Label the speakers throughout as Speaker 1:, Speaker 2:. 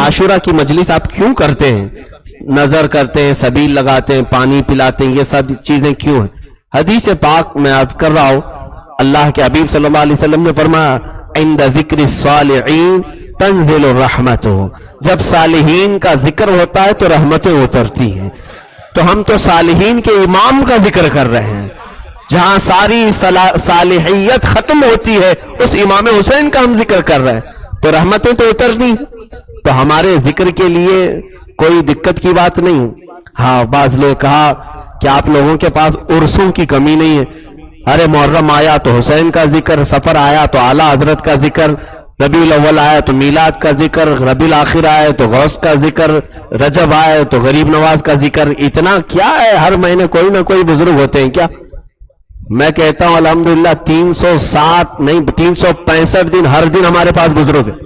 Speaker 1: عاشورہ کی مجلس آپ کیوں کرتے ہیں؟ نظر کرتے ہیں، سبیل لگاتے ہیں، پانی پلاتے ہیں، یہ سب چیزیں کیوں ہیں؟ حدیث پاک میں عرض کر رہا ہوں، اللہ کے حبیب صلی اللہ علیہ وسلم نے فرمایا عند ذکر الصالحین تنزل الرحمت، جب صالحین کا ذکر ہوتا ہے تو رحمتیں اترتی ہیں۔ تو ہم تو صالحین کے امام کا ذکر کر رہے ہیں، جہاں ساری صالحیت ختم ہوتی ہے اس امام حسین کا ہم ذکر کر رہے ہیں، تو رحمتیں تو اترنی۔ تو ہمارے ذکر کے لیے کوئی دقت کی بات نہیں۔ ہاں، بعض لوگ کہا کہ آپ لوگوں کے پاس عرسوں کی کمی نہیں ہے، ارے محرم آیا تو حسین کا ذکر، سفر آیا تو اعلیٰ حضرت کا ذکر، ربیع الاول آیا تو میلاد کا ذکر، ربیع الاخر آئے تو غوث کا ذکر، رجب آئے تو غریب نواز کا ذکر، اتنا کیا ہے؟ ہر مہینے کوئی نہ کوئی بزرگ ہوتے ہیں کیا؟ میں کہتا ہوں الحمدللہ 307 نہیں 365 دن ہر دن ہمارے پاس بزرگ ہے۔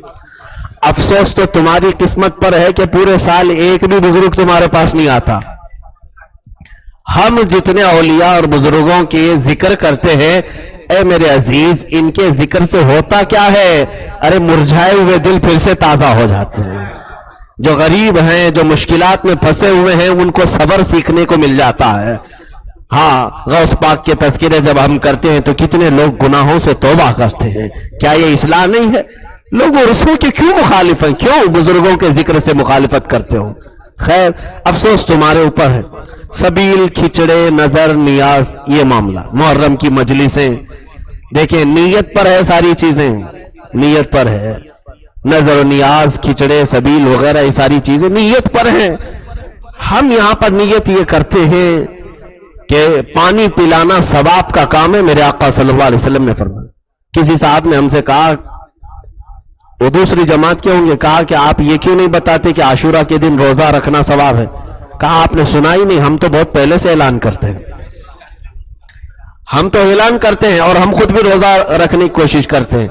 Speaker 1: افسوس تو تمہاری قسمت پر ہے کہ پورے سال ایک بھی بزرگ تمہارے پاس نہیں آتا۔ ہم جتنے اولیاء اور بزرگوں کے ذکر کرتے ہیں، اے میرے عزیز، ان کے ذکر سے ہوتا کیا ہے؟ ارے مرجھائے ہوئے دل پھر سے تازہ ہو جاتے ہیں۔ جو غریب ہیں، جو مشکلات میں پھنسے ہوئے ہیں، ان کو صبر سیکھنے کو مل جاتا ہے۔ ہاں، غوث پاک کے تذکرے جب ہم کرتے ہیں تو کتنے لوگ گناہوں سے توبہ کرتے ہیں۔ کیا یہ اصلاح نہیں ہے؟ لوگ رسول کے کیوں مخالف ہیں؟ کیوں بزرگوں کے ذکر سے مخالفت کرتے ہو؟ خیر، افسوس تمہارے اوپر ہے۔ سبیل، کھچڑے، نظر، نیاز، یہ معاملہ، محرم کی مجلسیں، دیکھیں نیت پر ہے، ساری چیزیں نیت پر ہے۔ نظر و نیاز، کھچڑے، سبیل وغیرہ یہ ساری چیزیں نیت پر ہیں۔ ہم یہاں پر نیت یہ کرتے ہیں کہ پانی پلانا ثواب کا کام ہے، میرے آقا صلی اللہ علیہ وسلم نے فرمایا۔ کسی صاحب نے ہم سے کہا، وہ دوسری جماعت کے ہوں گے، کہا کہ آپ یہ کیوں نہیں بتاتے کہ عاشورہ کے دن روزہ رکھنا ثواب ہے؟ کہا آپ نے سنا ہی نہیں، ہم تو بہت پہلے سے اعلان کرتے ہیں، ہم تو اعلان کرتے ہیں اور ہم خود بھی روزہ رکھنے کی کوشش کرتے ہیں۔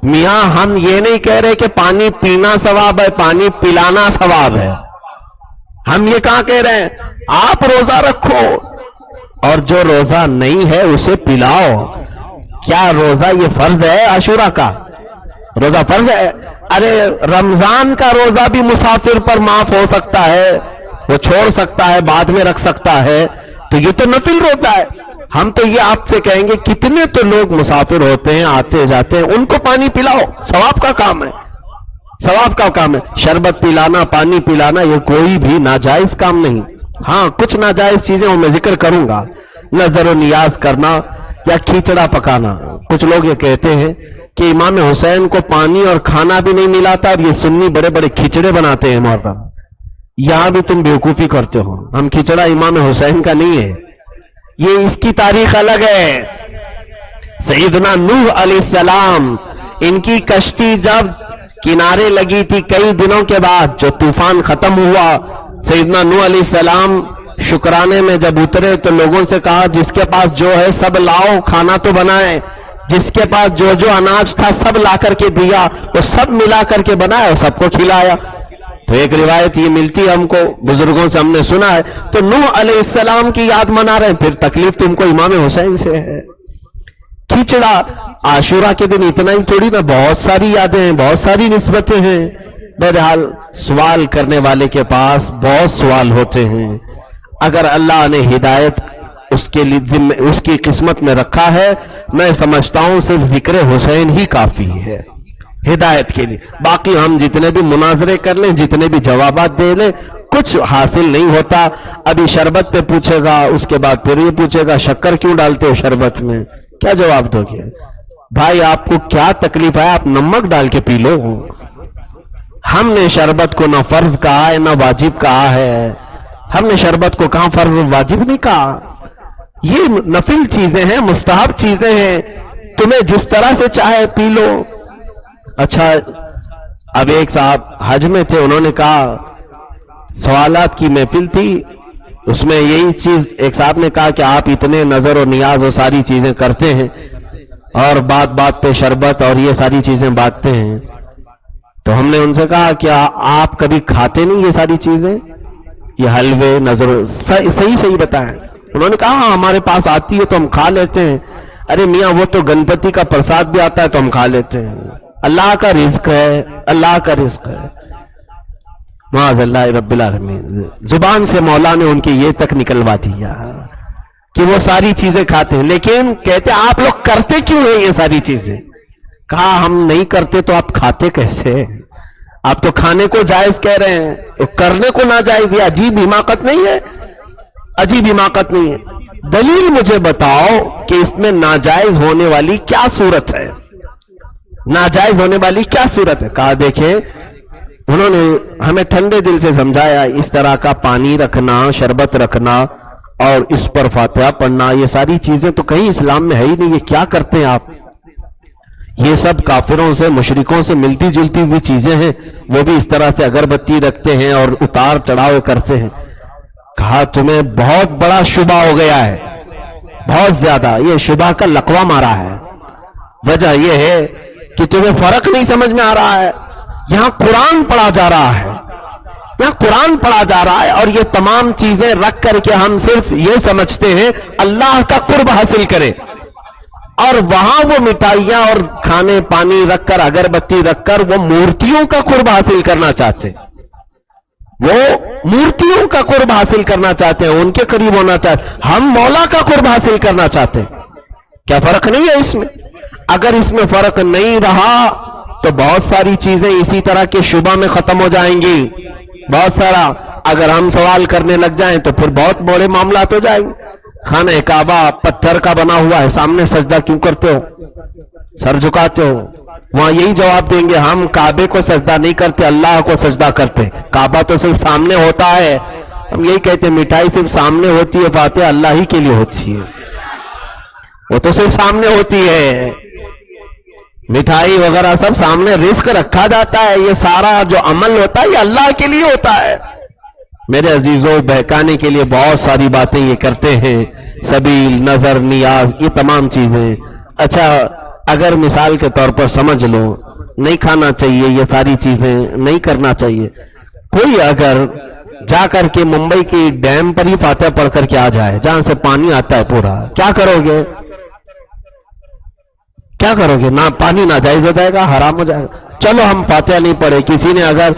Speaker 1: میاں ہم یہ نہیں کہہ رہے کہ پانی پینا ثواب ہے، پانی پلانا ثواب ہے۔ ہم یہ کہاں کہہ رہے ہیں؟ آپ روزہ رکھو اور جو روزہ نہیں ہے اسے پلاؤ۔ کیا روزہ یہ فرض ہے عاشورہ کا؟ روزہ فرض ہے؟ ارے رمضان کا روزہ بھی مسافر پر معاف ہو سکتا ہے، وہ چھوڑ سکتا ہے، بعد میں رکھ سکتا ہے، تو یہ تو نفل روزہ ہے۔ ہم تو یہ آپ سے کہیں گے کتنے تو لوگ مسافر ہوتے ہیں، آتے جاتے ہیں، ان کو پانی پلاؤ، ثواب کا کام ہے، ثواب کا کام ہے۔ شربت پلانا، پانی پلانا یہ کوئی بھی ناجائز کام نہیں۔ ہاں، کچھ ناجائز چیزیں میں ذکر کروں گا، نظر و نیاز کرنا یا کھچڑا پکانا۔ کچھ لوگ یہ کہتے ہیں کہ امام حسین کو پانی اور کھانا بھی نہیں ملاتا اور یہ سنی بڑے بڑے کھچڑے بناتے ہیں محرم۔ یہاں بھی تم بیوقوفی کرتے ہو، ہم کھچڑا امام حسین کا نہیں ہے، یہ اس کی تاریخ الگ ہے۔ سیدنا نوح علیہ السلام، ان کی کشتی جب کنارے لگی تھی کئی دنوں کے بعد، جو طوفان ختم ہوا، سیدنا نوح علیہ السلام شکرانے میں جب اترے تو لوگوں سے کہا جس کے پاس جو ہے سب لاؤ، کھانا تو بنائے۔ جس کے پاس جو جو اناج تھا سب لا کر کے دیا، وہ سب ملا کر کے بنایا اور سب کو کھلایا۔ تو ایک روایت یہ ملتی ہے ہم کو، بزرگوں سے ہم نے سنا ہے۔ تو نوح علیہ السلام کی یاد منا رہے ہیں، پھر تکلیف تم کو امام حسین سے ہے۔ کھچڑا عاشورہ کے دن اتنا ہی تھوڑی نا، بہت ساری یادیں ہیں، بہت ساری نسبتیں ہیں۔ بہرحال سوال کرنے والے کے پاس بہت سوال ہوتے ہیں، اگر اللہ نے ہدایت اس کے لیے اس کی قسمت میں رکھا ہے، میں سمجھتا ہوں صرف ذکر حسین ہی کافی ہے ہدایت کے لیے۔ باقی ہم جتنے بھی مناظرے کر لیں، جتنے بھی جوابات دے لیں، کچھ حاصل نہیں ہوتا۔ ابھی شربت پہ پوچھے گا، اس کے بعد پھر یہ پوچھے گا شکر کیوں ڈالتے ہو شربت میں، کیا جواب دو گے؟ بھائی آپ کو کیا تکلیف ہے؟ آپ نمک ڈال کے پی لو۔ ہم نے شربت کو نہ فرض کہا ہے نہ واجب کہا ہے، ہم نے شربت کو کہاں فرض واجب نہیں کہا، یہ نفل چیزیں ہیں، مستحب چیزیں ہیں، تمہیں جس طرح سے چاہے پی لو۔ اچھا، اب ایک صاحب حج میں تھے، انہوں نے کہا، سوالات کی محفل تھی، اس میں یہی چیز ایک صاحب نے کہا کہ آپ اتنے نظر و نیاز و ساری چیزیں کرتے ہیں اور بات بات پہ شربت اور یہ ساری چیزیں بانٹتے ہیں، تو ہم نے ان سے کہا کیا آپ کبھی کھاتے نہیں یہ ساری چیزیں، یہ حلوے نظر صحیح بتائیں؟ انہوں نے کہا ہاں ہمارے پاس آتی ہے تو ہم کھا لیتے ہیں۔ ارے میاں وہ تو گنپتی کا پرساد بھی آتا ہے تو ہم کھا لیتے ہیں، اللہ کا رزق ہے، اللہ کا رزق ہے۔ معاذ اللہ رب العالمین، زبان سے مولا نے ان کی یہ تک نکلوا دیا کہ وہ ساری چیزیں کھاتے ہیں، لیکن کہتے آپ لوگ کرتے کیوں ہیں یہ ساری چیزیں؟ کہا ہم نہیں کرتے تو آپ کھاتے کیسے؟ آپ تو کھانے کو جائز کہہ رہے ہیں، تو کرنے کو ناجائز، یہ عجیب حماقت نہیں ہے؟ عجیب حماقت نہیں ہے؟ دلیل مجھے بتاؤ کہ اس میں ناجائز ہونے والی کیا صورت ہے؟ ناجائز ہونے والی کیا صورت ہے؟ کہا دیکھیں، انہوں نے ہمیں ٹھنڈے دل سے سمجھایا، اس طرح کا پانی رکھنا، شربت رکھنا اور اس پر فاتحہ پڑھنا، یہ ساری چیزیں تو کہیں اسلام میں ہے ہی نہیں، یہ کیا کرتے ہیں آپ؟ یہ سب کافروں سے مشرکوں سے ملتی جلتی ہوئی چیزیں ہیں، وہ بھی اس طرح سے اگربتی رکھتے ہیں اور اتار چڑھاؤ کرتے ہیں۔ کہا تمہیں بہت بڑا شبہ ہو گیا ہے، بہت زیادہ، یہ شبہ کا لقوہ مارا ہے۔ وجہ یہ ہے کہ تمہیں فرق نہیں سمجھ میں آ رہا ہے، یہاں قرآن پڑھا جا رہا ہے، یہاں قرآن پڑھا جا رہا ہے، اور یہ تمام چیزیں رکھ کر کے ہم صرف یہ سمجھتے ہیں اللہ کا قرب حاصل کریں، اور وہاں وہ مٹھائیاں اور کھانے پانی رکھ کر، اگربتی رکھ کر وہ مورتیوں کا قرب حاصل کرنا چاہتے ہیں، وہ مورتیوں کا قرب حاصل کرنا چاہتے ہیں، ان کے قریب ہونا چاہتے ہیں، ہم مولا کا قرب حاصل کرنا چاہتے ہیں۔ کیا فرق نہیں ہے اس میں؟ اگر اس میں فرق نہیں رہا تو بہت ساری چیزیں اسی طرح کے شبہ میں ختم ہو جائیں گی، بہت سارا، اگر ہم سوال کرنے لگ جائیں تو پھر بہت بڑے معاملات ہو جائیں گے۔ خانہ کعبہ پتھر کا بنا ہوا ہے، سامنے سجدہ کیوں کرتے ہو؟ سر جھکاتے ہو؟ وہاں یہی جواب دیں گے ہم کعبے کو سجدہ نہیں کرتے، اللہ کو سجدہ کرتے، کعبہ تو صرف سامنے ہوتا ہے۔ ہم یہی کہتے ہیں مٹھائی صرف سامنے ہوتی ہے، فاتحہ اللہ ہی کے لیے ہوتی ہے، وہ تو صرف سامنے ہوتی ہے، مٹھائی وغیرہ سب سامنے، رزق رکھا جاتا ہے، یہ سارا جو عمل ہوتا ہے یہ اللہ کے لیے ہوتا ہے۔ میرے عزیزوں، بہکانے کے لیے بہت ساری باتیں یہ کرتے ہیں، سبیل، نظر، نیاز، یہ تمام چیزیں۔ اچھا اگر مثال کے طور پر سمجھ لو نہیں کھانا چاہیے، یہ ساری چیزیں نہیں کرنا چاہیے، کوئی اگر جا کر کے ممبئی کی ڈیم پر ہی فاتحہ پڑھ کر کے آ جائے جہاں سے پانی آتا ہے پورا، کیا کرو گے؟ کیا کرو گے؟ نہ پانی ناجائز ہو جائے گا، حرام ہو جائے گا۔ چلو ہم فاتحہ نہیں پڑھے، کسی نے اگر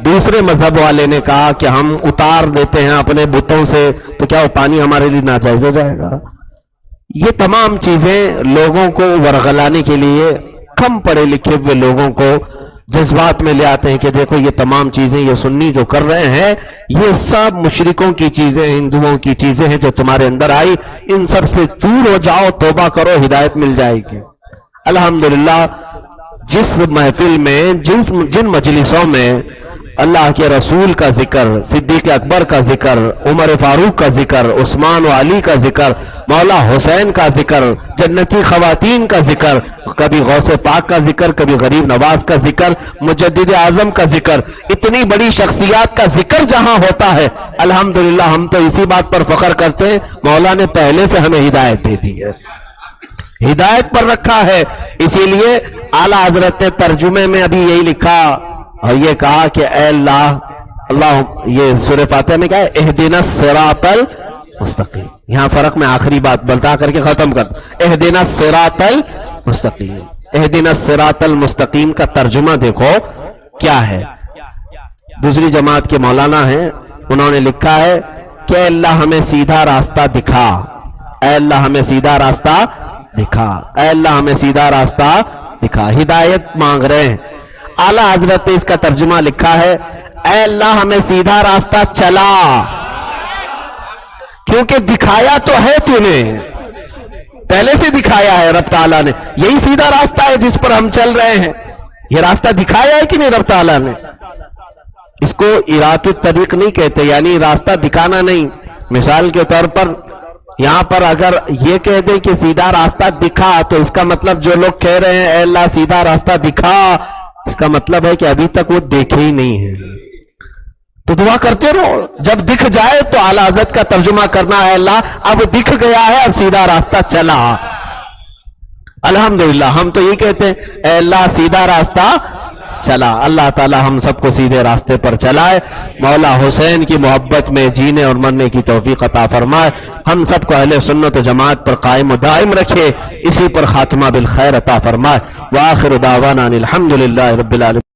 Speaker 1: دوسرے مذہب والے نے کہا کہ ہم اتار دیتے ہیں اپنے بتوں سے، تو کیا وہ پانی ہمارے لیے ناجائز ہو جائے گا؟ یہ تمام چیزیں لوگوں کو ورغلانے کے لیے، کم پڑھے لکھے ہوئے لوگوں کو جذبات میں لے آتے ہیں کہ دیکھو یہ تمام چیزیں یہ سنی جو کر رہے ہیں یہ سب مشرکوں کی چیزیں، ہندوؤں کی چیزیں ہیں جو تمہارے اندر آئی، ان سب سے دور ہو جاؤ، توبہ کرو، ہدایت مل جائے گی۔ الحمدللہ جس محفل میں، جن مجلسوں میں اللہ کے رسول کا ذکر، صدیق اکبر کا ذکر، عمر فاروق کا ذکر، عثمان و علی کا ذکر، مولا حسین کا ذکر، جنتی خواتین کا ذکر، کبھی غوث پاک کا ذکر، کبھی غریب نواز کا ذکر، مجدد اعظم کا ذکر، اتنی بڑی شخصیات کا ذکر جہاں ہوتا ہے، الحمدللہ ہم تو اسی بات پر فخر کرتے ہیں مولا نے پہلے سے ہمیں ہدایت دے دی ہے، ہدایت پر رکھا ہے۔ اسی لیے اعلیٰ حضرت نے ترجمے میں ابھی یہی لکھا اور یہ کہا کہ اے اللہ، یہ سورہ فاتحہ میں کیا ہے؟ اہدنا الصراط المستقیم۔ یہاں فرق میں آخری بات بتا کر کے ختم کر، اہدنا الصراط المستقیم۔ اہدنا الصراط المستقیم کا ترجمہ دیکھو کیا ہے۔ دوسری جماعت کے مولانا ہیں، انہوں نے لکھا ہے کہ اے اللہ ہمیں سیدھا راستہ دکھا، اے اللہ ہمیں سیدھا راستہ دکھا، اے اللہ ہمیں سیدھا راستہ دکھا، ہدایت مانگ رہے ہیں۔ اعلیٰ حضرت نے اس کا ترجمہ لکھا ہے اے اللہ ہمیں سیدھا راستہ چلا، کیونکہ دکھایا تو ہے تو نے، پہلے سے دکھایا ہے رب تعالیٰ نے، یہی سیدھا راستہ ہے جس پر ہم چل رہے ہیں، یہ راستہ دکھایا ہے کہ نہیں رب تعالیٰ نے؟ اس کو ارات الطریق نہیں کہتے، یعنی راستہ دکھانا نہیں۔ مثال کے طور پر یہاں پر اگر یہ کہہ دیں کہ سیدھا راستہ دکھا، تو اس کا مطلب جو لوگ کہہ رہے ہیں اے اللہ سیدھا راستہ دکھا، اس کا مطلب ہے کہ ابھی تک وہ دیکھے ہی نہیں ہے، تو دعا کرتے رہو، جب دکھ جائے تو اعلیٰ حضرت کا ترجمہ کرنا ہے اللہ اب دکھ گیا ہے، اب سیدھا راستہ چلا۔ الحمدللہ ہم تو یہ کہتے ہیں اے اللہ سیدھا راستہ چلا۔ اللہ تعالی ہم سب کو سیدھے راستے پر چلائے، مولا حسین کی محبت میں جینے اور مرنے کی توفیق عطا فرمائے، ہم سب کو اہل سنت و جماعت پر قائم و دائم رکھے، اسی پر خاتمہ بالخیر عطا فرمائے۔ وآخر دعوانا الحمدللہ رب العالمین۔